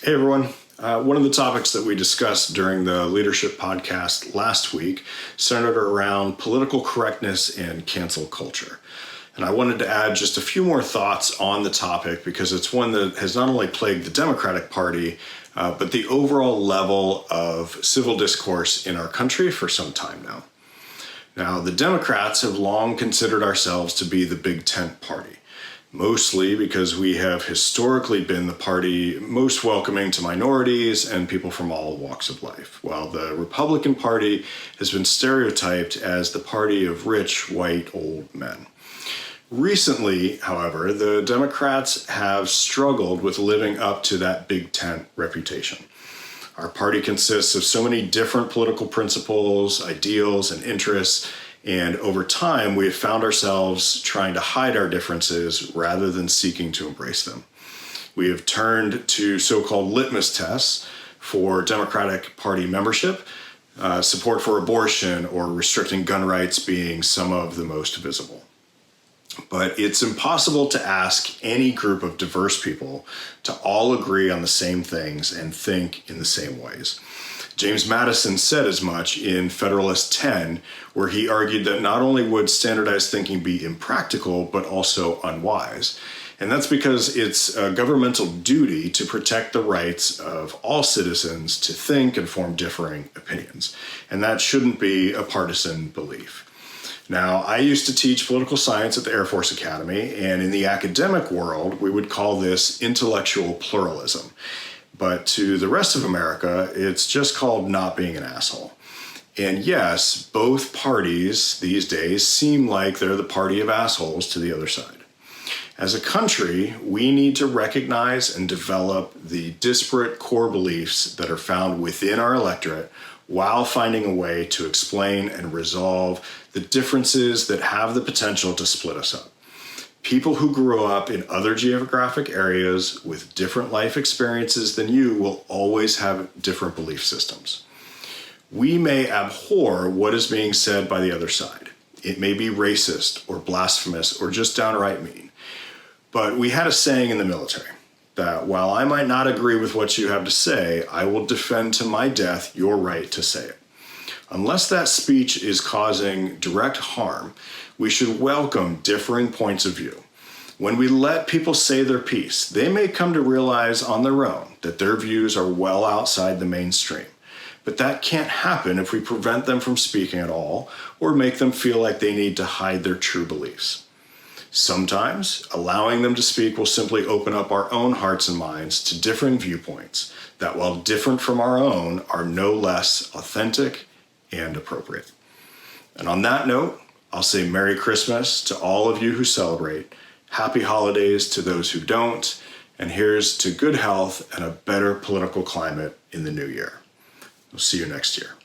Hey everyone. One of the topics that we discussed during the Leadership podcast last week centered around political correctness and cancel culture. And I wanted to add just a few more thoughts on the topic because it's one that has not only plagued the Democratic Party, but the overall level of civil discourse in our country for some time now. Now, the Democrats have long considered ourselves to be the big tent party, mostly because we have historically been the party most welcoming to minorities and people from all walks of life, while the Republican Party has been stereotyped as the party of rich, white, old men. Recently, however, the Democrats have struggled with living up to that big tent reputation. Our party consists of so many different political principles, ideals, and interests, and over time we have found ourselves trying to hide our differences rather than seeking to embrace them. We have turned to so-called litmus tests for Democratic Party membership, support for abortion, or restricting gun rights being some of the most visible. But it's impossible to ask any group of diverse people to all agree on the same things and think in the same ways. James Madison said as much in Federalist 10, where he argued that not only would standardized thinking be impractical, but also unwise. And that's because it's a governmental duty to protect the rights of all citizens to think and form differing opinions. And that shouldn't be a partisan belief. Now, I used to teach political science at the Air Force Academy, and in the academic world, we would call this intellectual pluralism. But to the rest of America, it's just called not being an asshole. And yes, both parties these days seem like they're the party of assholes to the other side. As a country, we need to recognize and develop the disparate core beliefs that are found within our electorate while finding a way to explain and resolve the differences that have the potential to split us up. People who grew up in other geographic areas with different life experiences than you will always have different belief systems. We may abhor what is being said by the other side. It may be racist or blasphemous or just downright mean. But we had a saying in the military that while I might not agree with what you have to say, I will defend to my death your right to say it. Unless that speech is causing direct harm, we should welcome differing points of view. When we let people say their piece, they may come to realize on their own that their views are well outside the mainstream. But that can't happen if we prevent them from speaking at all or make them feel like they need to hide their true beliefs. Sometimes, allowing them to speak will simply open up our own hearts and minds to differing viewpoints that, while different from our own, are no less authentic and appropriate. And on that note, I'll say Merry Christmas to all of you who celebrate, Happy Holidays to those who don't, and here's to good health and a better political climate in the new year. We'll see you next year.